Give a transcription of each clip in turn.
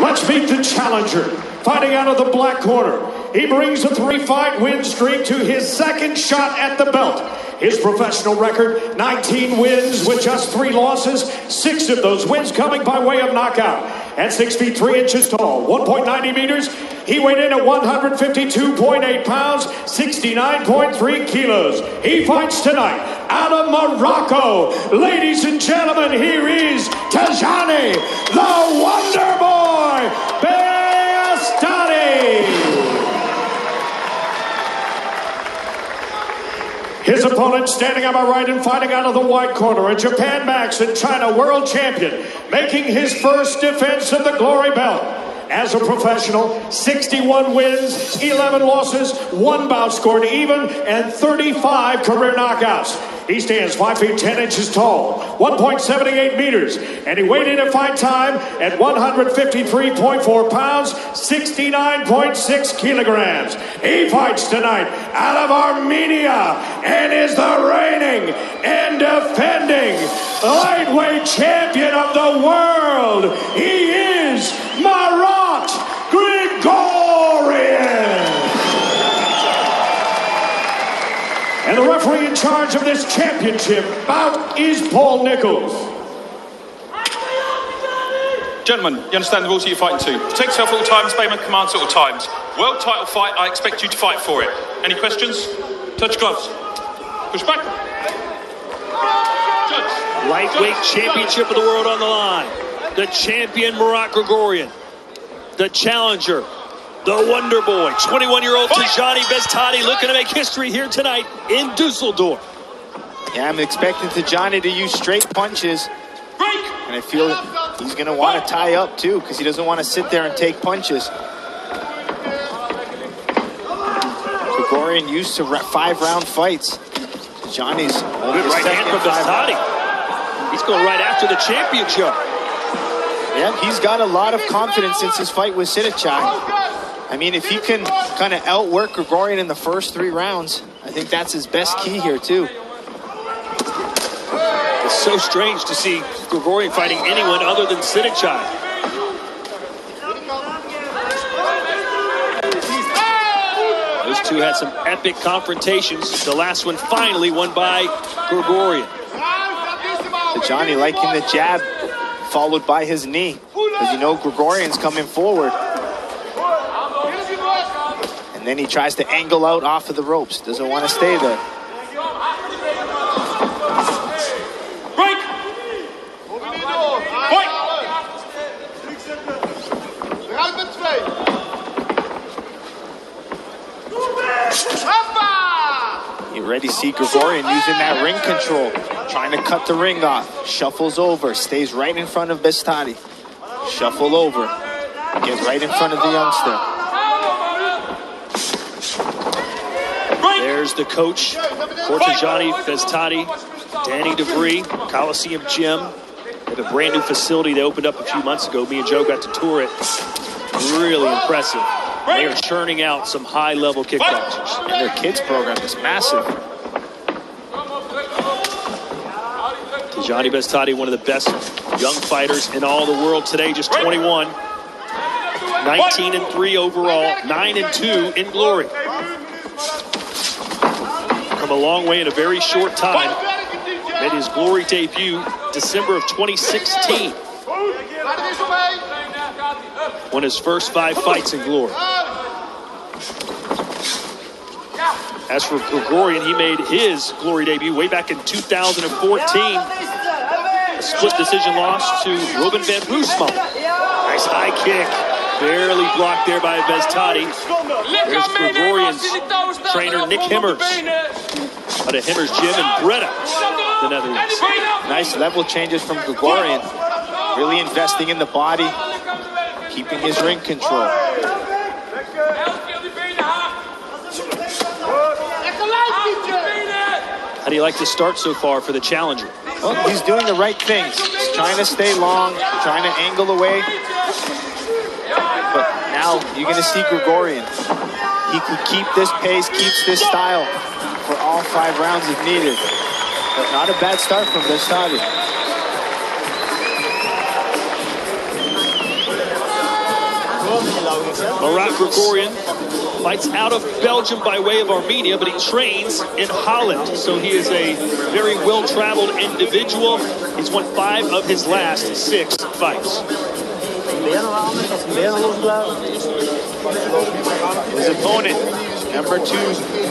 Let's meet the challenger. Fighting out of the black corner. He brings a 3-fight win streak to his second shot at the belt. His professional record, 19 wins with just 3 losses, 6 of those wins coming by way of knockout. At 6 feet 3 inches tall, 1.90 meters, he weighed in at 152.8 pounds, 69.3 kilos. He fights tonight out of Morocco. Ladies and gentlemen, here is Tyjani, the Wonder Boy, Beztati. His opponent standing on my right and fighting out of the white corner, a Japan Max and China world champion, making his first defense of the glory belt. As a professional, 61 wins, 11 losses, 1 bout scored even, and 35 career knockouts. He stands 5 feet 10 inches tall, 1.78 meters, and he weighed in at fight time at 153.4 pounds, 69.6 kilograms. He fights tonight out of Armenia and is the reigning and defending lightweight champion of the world. He is Marat Grigorian. And the referee in charge of this championship bout is Paul Nichols. Gentlemen, you understand the rules that you're fighting to. Protect yourself at all times, obey my commands at all times. World title fight, I expect you to fight for it. Any questions? Touch gloves. Push back. Judge. Lightweight championship of the world on the line. The champion, Marat Grigorian. The challenger, the Wonder Boy, 21-year-old Tyjani Beztati, looking to make history here tonight in Dusseldorf. Yeah, I'm expecting Tyjani to use straight punches. And I feel he's going to want to tie up, too, because he doesn't want to sit there and take punches. Grigorian used to 5-round fights. Tyjani's good right hand from Beztati. He's going right after the championship. Yeah, he's got a lot of confidence since his fight with Tyjani. I mean, if he can kind of outwork Grigorian in the first 3 rounds, I think that's his best key here, too. It's so strange to see Grigorian fighting anyone other than Tyjani. Those two had some epic confrontations. The last one finally won by Grigorian. Tyjani liking the jab, followed by his knee, because you know Grigorian's coming forward. And then he tries to angle out off of the ropes. Doesn't want to stay there. Break! Fight! You already see Grigorian using that ring control, trying to cut the ring off. Shuffles over, stays right in front of Beztati. Shuffle over, get right in front of the youngster. There's the coach for Tyjani Beztati, Danny DeVries, Coliseum Gym. They have a brand new facility they opened up a few months ago. Me and Joe got to tour it. Really impressive. They are churning out some high-level kickboxers. And their kids program is massive. Tyjani Beztati, one of the best young fighters in all the world today, just 21. 19-3 overall, 9-2 in glory. Come a long way in a very short time. Made his glory debut December of 2016. Won his first 5 fights in glory. As for Grigorian, he made his glory debut way back in 2014. A split decision loss to Ruben van Roosmalen. Nice high kick. Barely blocked there by Beztati. There's Grigorian's trainer, Nick Himmers. Out of Himmers Gym in Breda, the Netherlands. Nice level changes from Grigorian. Really investing in the body, keeping his ring control. How do you like to start so far for the challenger? Well, he's doing the right things. He's trying to stay long, trying to angle away. But now you're going to see Grigorian. He can keep this pace, keeps this style for all 5 rounds if needed. But not a bad start from Beztati. Marat Grigorian fights out of Belgium by way of Armenia, but he trains in Holland. So he is a very well-traveled individual. He's won 5 of his last 6 fights. His opponent, number 2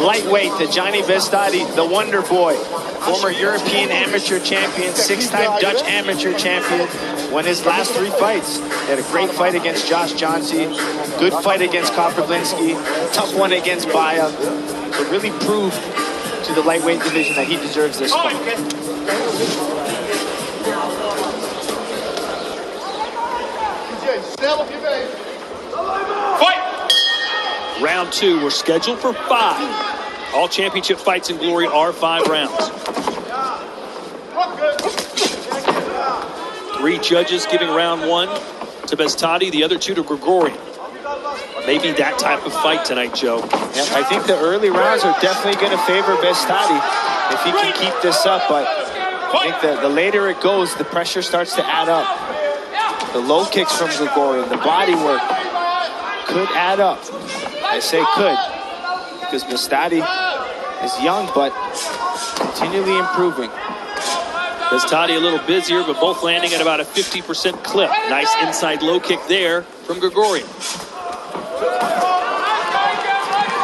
lightweight, Tyjani Beztati, the Wonder Boy, former European amateur champion, 6-time Dutch amateur champion, won his last 3 fights. He had a great fight against Josh Johnsey, good fight against Koprivlinski, tough one against Baya. So really proved to the lightweight division that he deserves this fight. Fight! Round 2, we're scheduled for 5. All championship fights in Glory are 5 rounds. 3 judges giving round 1 to Beztati, the other 2 to Grigorian. Maybe that type of fight tonight, Joe. Yeah, I think the early rounds are definitely going to favor Beztati if he can keep this up, but I think that the later it goes, the pressure starts to add up. The low kicks from Grigorian, the body work could add up. I say could, because Beztati is young, but continually improving. Beztati a little busier, but both landing at about a 50% clip. Nice inside low kick there from Grigorian.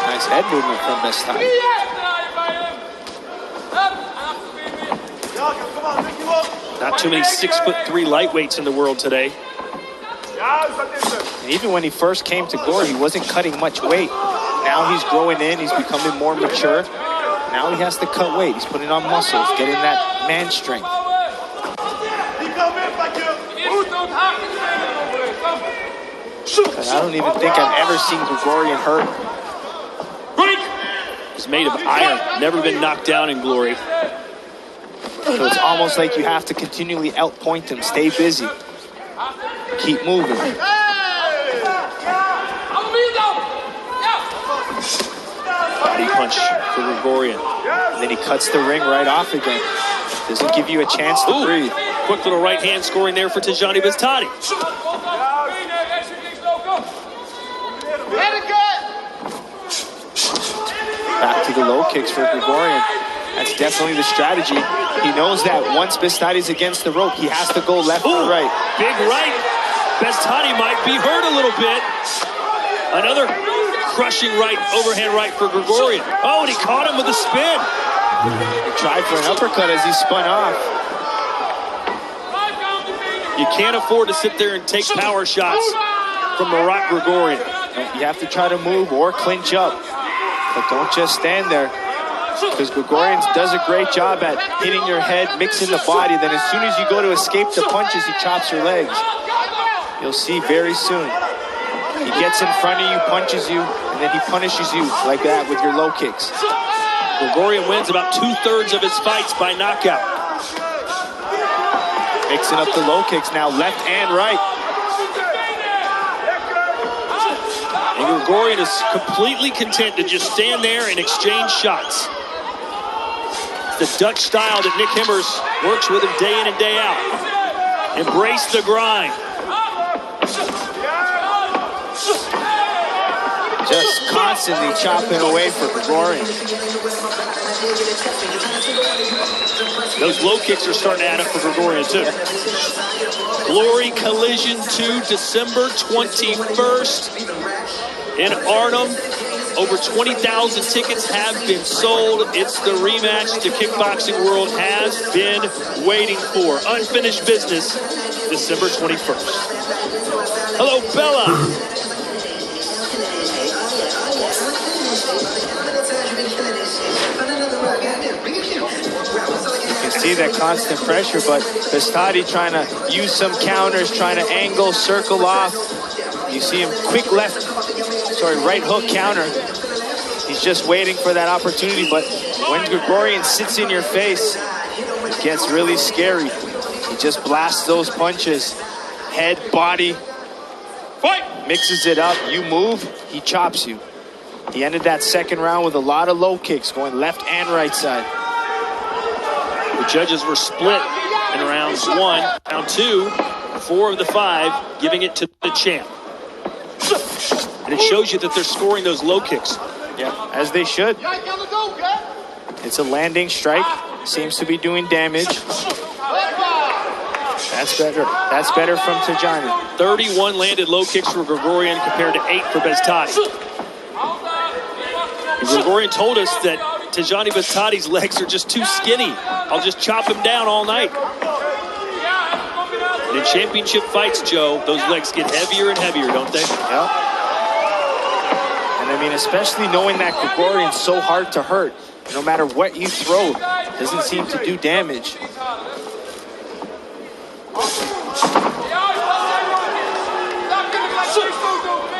Nice head movement from Beztati. Not too many 6'3" lightweights in the world today. And even when he first came to Glory, he wasn't cutting much weight. Now he's growing in, he's becoming more mature. Now he has to cut weight. He's putting on muscles, getting that man strength. I don't even think I've ever seen Grigorian hurt. He's made of iron, never been knocked down in Glory. So it's almost like you have to continually outpoint him, stay busy, keep moving. Body punch for Grigorian. And then he cuts the ring right off again. Doesn't give you a chance to breathe. Quick little right hand scoring there for Tyjani Beztati. Back to the low kicks for Grigorian. That's definitely the strategy. He knows that once Beztati's against the rope, he has to go left or right. Big right. Beztati might be hurt a little bit. Another crushing right, overhand right for Grigorian. Oh, and he caught him with a spin. He tried for an uppercut as he spun off. You can't afford to sit there and take power shots from Marat Grigorian. You have to try to move or clinch up, but don't just stand there, because Grigorian does a great job at hitting your head, mixing the body. Then as soon as you go to escape the punches, he chops your legs. You'll see very soon. He gets in front of you, punches you, and then he punishes you like that with your low kicks. Grigorian wins about 2/3 of his fights by knockout. Mixing up the low kicks now, left and right. And Grigorian is completely content to just stand there and exchange shots. The Dutch style that Nick Himmers works with him day in and day out. Embrace the grind. Just constantly chopping away for Grigorian. Those low kicks are starting to add up for Grigorian too. Glory Collision 2, December 21st in Arnhem. Over 20,000 tickets have been sold. It's the rematch the kickboxing world has been waiting for. Unfinished business, December 21st. Hello, Bella. You can see that constant pressure, but Beztati trying to use some counters, trying to angle, circle off. You see him quick right hook counter. He's just waiting for that opportunity, but when Grigorian sits in your face, it gets really scary. He just blasts those punches. Head, body, Fight! mixes it up. You move, he chops you. He ended that second round with a lot of low kicks, going left and right side. The judges were split in rounds 1. Round 2, 4 of the 5, giving it to the champ. And it shows you that they're scoring those low kicks. Yeah, as they should. It's a landing strike. Seems to be doing damage. That's better. That's better from Tyjani. 31 landed low kicks for Grigorian compared to 8 for Beztati. Grigorian told us that Tyjani Beztati's legs are just too skinny. I'll just chop him down all night. And in championship fights, Joe, those legs get heavier and heavier, don't they? Yeah. And I mean, especially knowing that Grigorian's so hard to hurt. No matter what you throw, doesn't seem to do damage.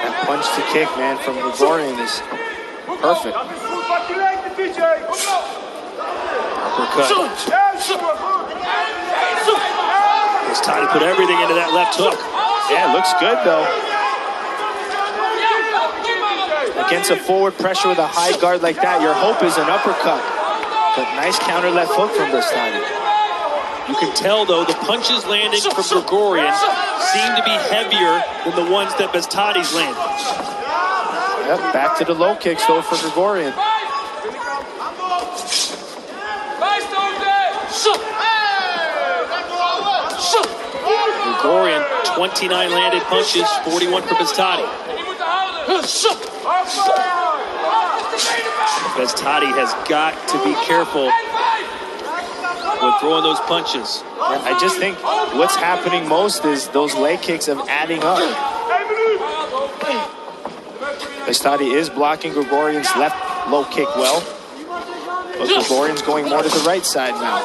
That punch to kick, man, from Grigorian is perfect. Uppercut. Beztati put everything into that left hook. Yeah, it looks good, though. Against a forward pressure with a high guard like that, your hope is an uppercut. But nice counter left hook from Beztati. You can tell, though, the punches landing from Grigorian seem to be heavier than the ones that Beztati's landing. Yep, back to the low kicks, though, for Grigorian. Grigorian, 29 landed punches, 41 for Beztati. Beztati has got to be careful when throwing those punches. I just think what's happening most is those leg kicks of adding up. Beztati is blocking Grigorian's left low kick well, but Grigorian's going more to the right side now.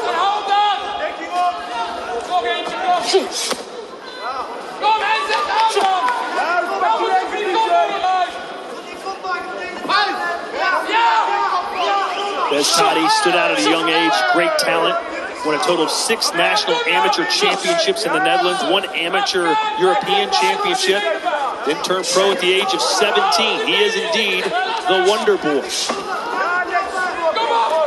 Beztati stood out at a young age, great talent, won a total of 6 national amateur championships in the Netherlands, 1 amateur European championship, then turned pro at the age of 17. He is indeed the Wonder Boy.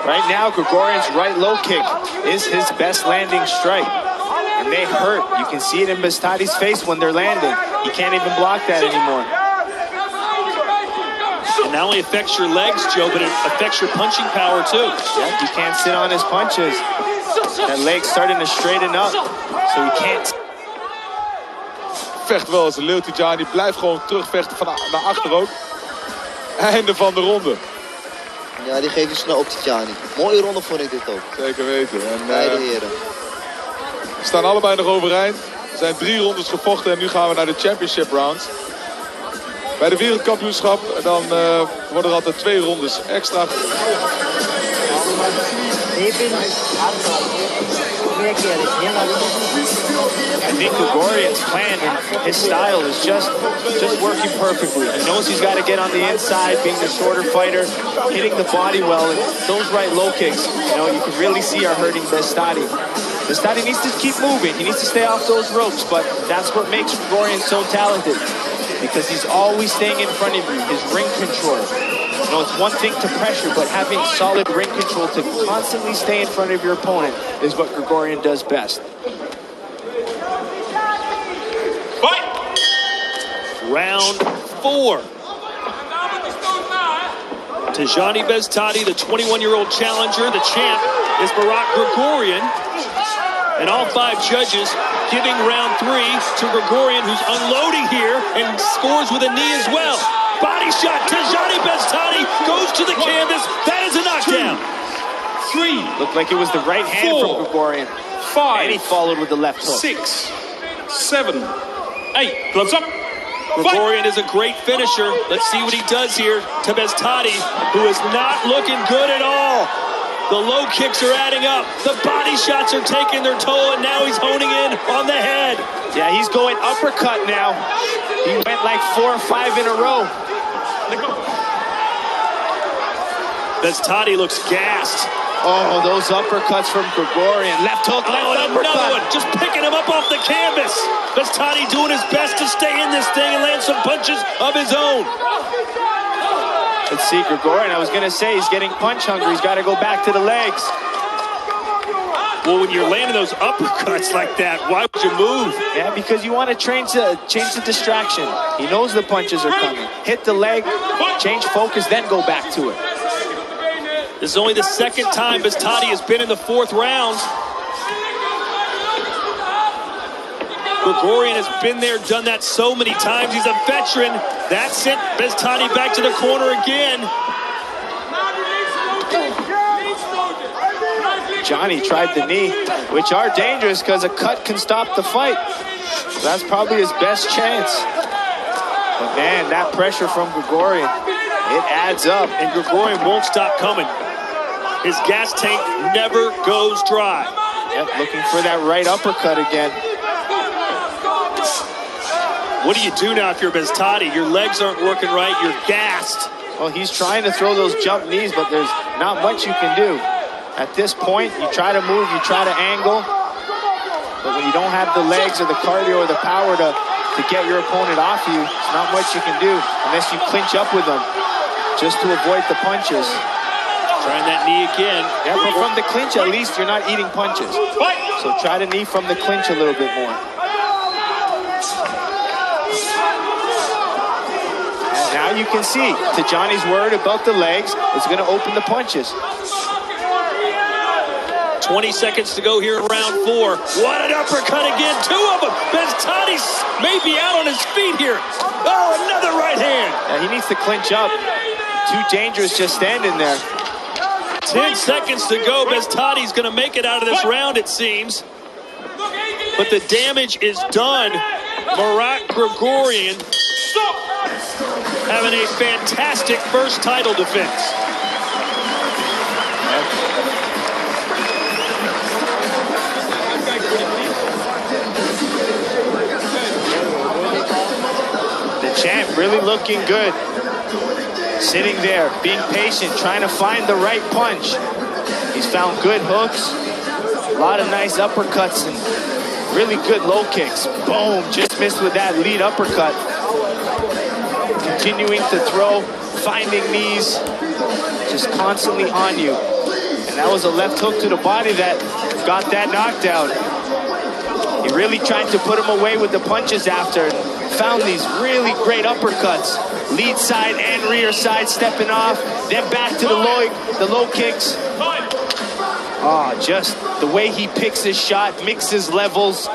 Right now, Grigorian's right low kick is his best landing strike, and they hurt. You can see it in Beztati's face when they're landing. He can't even block that anymore. It not only affects your legs, Joe, but it affects your punching power, too. Yeah, he can't sit on his punches. That leg's starting to straighten up, so he can't. Vecht wel als een leeuw, Tyjani. Blijft gewoon terugvechten naar achter ook. Einde van de ronde. Ja, die geeft je snel op Tyjani. Mooie ronde vond ik dit ook. Zeker weten. En, beide heren. We staan allebei nog overeind. Er zijn 3 rondes gevochten en nu gaan we naar de championship rounds. Bij de wereldkampioenschap dan worden er altijd 2 rondes extra. I think Grigorian's plan and his style is just working perfectly. He knows he's got to get on the inside, being the shorter fighter, hitting the body well, and those right low kicks, you can really see are hurting Beztati. Beztati needs to keep moving. He needs to stay off those ropes, but that's what makes Grigorian so talented, because he's always staying in front of you, his ring control. It's one thing to pressure, but having solid ring control to constantly stay in front of your opponent is what Grigorian does best. Fight! Round 4. Tyjani Beztati, the 21-year-old challenger. The champ is Marat Grigorian. And all 5 judges giving round 3 to Grigorian, who's unloading here and scores with a knee as well. Body shot. Tyjani Beztati goes to the canvas. That is a knockdown. 3. Looked like it was the right hand from Grigorian. 5. And he followed with the left hook. 6. 7. 8. Gloves up. Grigorian is a great finisher. Let's see what he does here to Beztati, who is not looking good at all. The low kicks are adding up. The body shots are taking their toll, and now he's honing in on the head. Yeah, he's going uppercut now. He went like 4 or 5 in a row. Beztati looks gassed. Oh, those uppercuts from Grigorian. Left hook, left uppercut. Another one, just picking him up off the canvas. Beztati doing his best to stay in this thing and land some punches of his own. Let's see, Grigorian, I was going to say he's getting punch hungry. He's got to go back to the legs. Well, when you're landing those uppercuts like that, why would you move? Yeah, because you want to change the distraction. He knows the punches are coming. Hit the leg, change focus, then go back to it. This is only the second time Beztati has been in the 4th round. Grigorian has been there, done that so many times. He's a veteran. That sent Beztati back to the corner again. Tyjani tried the knee, which are dangerous because a cut can stop the fight. So that's probably his best chance. But man, that pressure from Grigorian, it adds up. And Grigorian won't stop coming. His gas tank never goes dry. Yep, looking for that right uppercut again. What do you do now if you're Beztati? Your legs aren't working right, you're gassed. Well, he's trying to throw those jump knees, but there's not much you can do. At this point, you try to move, you try to angle, but when you don't have the legs or the cardio or the power to get your opponent off you, there's not much you can do unless you clinch up with them just to avoid the punches. Trying that knee again. Yeah, but from the clinch, at least you're not eating punches. So try to knee from the clinch a little bit more. And now you can see Tyjani's worried about the legs. It's going to open the punches. 20 seconds to go here in round 4. What an uppercut again. 2 of them. Beztati may be out on his feet here. Oh, another right hand. Yeah, he needs to clinch up. Too dangerous just standing there. 10 seconds to go. Beztati's going to make it out of this round, it seems. But the damage is done. Marat Grigorian having a fantastic first title defense. The champ really looking good. Sitting there, being patient, trying to find the right punch. He's found good hooks, a lot of nice uppercuts, and really good low kicks. Boom, just missed with that lead uppercut. Continuing to throw, finding knees, just constantly on you. And that was a left hook to the body that got that knockdown. He really tried to put him away with the punches after. Found these really great uppercuts. Lead side and rear side stepping off. Then back to the low kicks. Oh, just the way he picks his shot, mixes levels,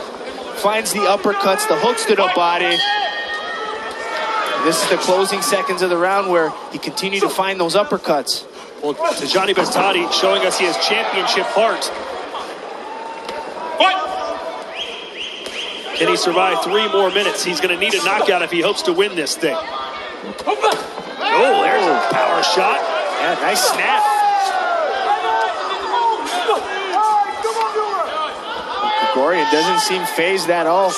finds the uppercuts, the hooks to the body. This is the closing seconds of the round where he continued to find those uppercuts. Well, Tyjani Beztati showing us he has championship heart. Can he survive 3 more minutes? He's going to need a knockout if he hopes to win this thing. Oh, there's a power shot. Yeah, nice snap. Grigorian doesn't seem phased at all.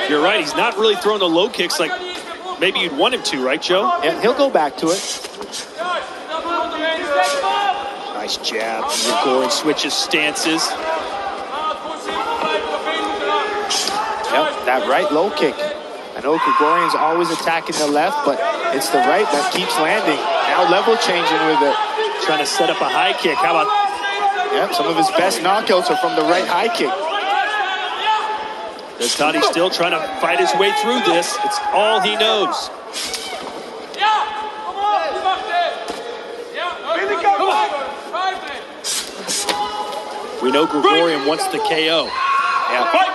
You're right, he's not really throwing the low kicks like maybe you'd want him to, right, Joe? Yeah, he'll go back to it. Nice jab. Grigorian switches stances. Yep, that right low kick. I know Grigorian's always attacking the left, but it's the right that keeps landing. Now level changing with it. Trying to set up a high kick. How about... Yep, some of his best knockouts are from the right high kick. Beztati's still trying to fight his way through this. It's all he knows. We know Grigorian wants the KO. Yeah.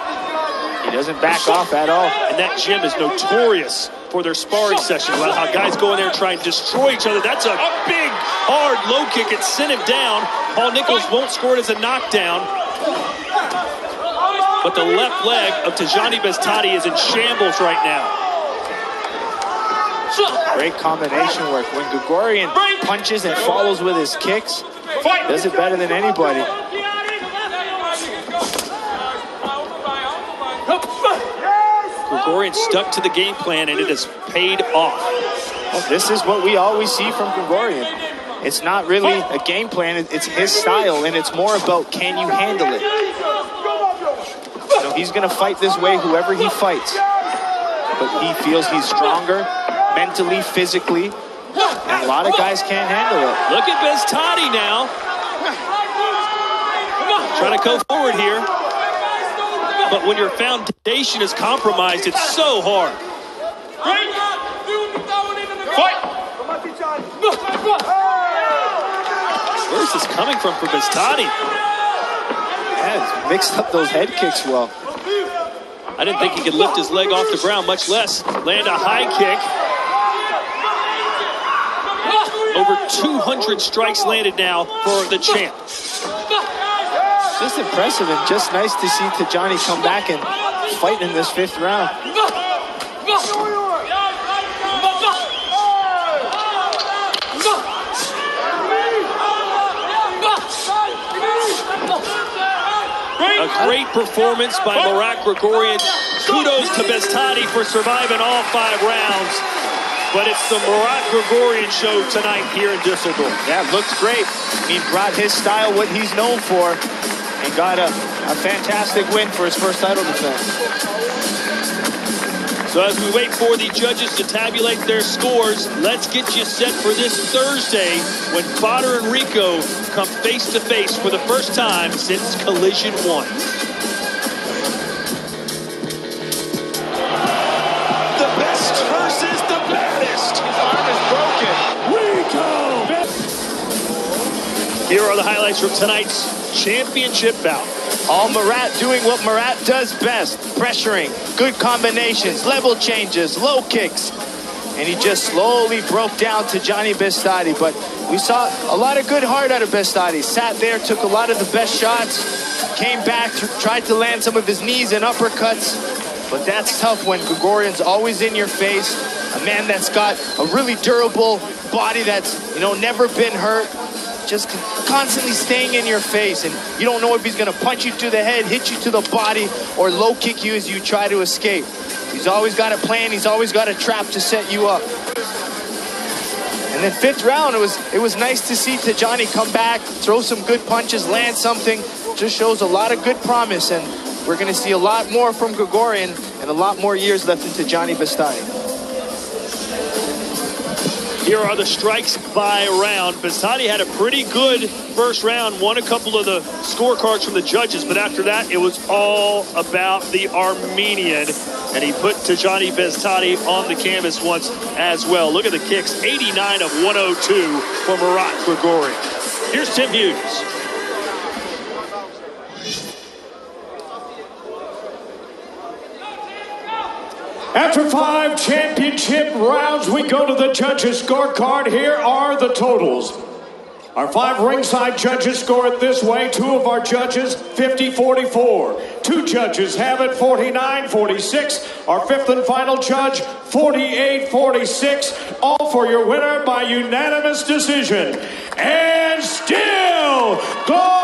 He doesn't back off at all. And that gym is notorious for their sparring sessions, about how guys go in there and try and destroy each other. That's a big, hard low kick. It sent him down. Paul Nichols won't score it as a knockdown. But the left leg of Tyjani Beztati is in shambles right now. Great combination work. When Grigorian punches and follows with his kicks, does it better than anybody. Grigorian stuck to the game plan, and it has paid off. Well, this is what we always see from Grigorian. It's not really a game plan, it's his style, and it's more about can you handle it. You know, he's going to fight this way whoever he fights. But he feels he's stronger mentally, physically, and a lot of guys can't handle it. Look at Beztati now. Trying to go forward here. But when your foundation is compromised, it's so hard. Fight! Where's this coming from for Beztati? Yeah, he's mixed up those head kicks well. I didn't think he could lift his leg off the ground, much less land a high kick. Over 200 strikes landed now for the champ. Just impressive and just nice to see Tyjani come back and fight in this 5th round. A great performance by Marat Grigorian. Kudos to Beztati for surviving all 5 rounds. But it's the Marat Grigorian show tonight here in Düsseldorf. Yeah, looks great. He brought his style, what he's known for, and got a fantastic win for his first title defense. So as we wait for the judges to tabulate their scores, let's get you set for this Thursday when Bader and Rico come face to face for the first time since Collision 1. The best versus the baddest. His arm is broken. Rico! Here are the highlights from tonight's championship bout. All Marat doing what Marat does best, pressuring, good combinations, level changes, low kicks. And he just slowly broke down Tyjani Beztati. But we saw a lot of good heart out of Beztati. Sat there, took a lot of the best shots, came back, tried to land some of his knees and uppercuts. But that's tough when Grigorian's always in your face. A man that's got a really durable body that's, never been hurt. Just constantly staying in your face, and you don't know if he's going to punch you to the head, hit you to the body, or low kick you as you try to escape. He's always got a plan. He's always got a trap to set you up. And then 5th round, it was nice to see Tyjani come back, throw some good punches, land something. Just shows a lot of good promise, and we're going to see a lot more from Grigorian and a lot more years left in Tyjani Beztati. Here are the strikes by round. Beztati had a pretty good first round, won a couple of the scorecards from the judges, but after that, it was all about the Armenian, and he put Tyjani Beztati on the canvas once as well. Look at the kicks, 89 of 102 for Marat Grigorian. Here's Tim Hughes. After 5 championship rounds, we go to the judges' scorecard. Here are the totals. Our 5 ringside judges score it this way. 2 of our judges, 50-44. 2 judges have it, 49-46. Our 5th and final judge, 48-46. All for your winner by unanimous decision. And still, go!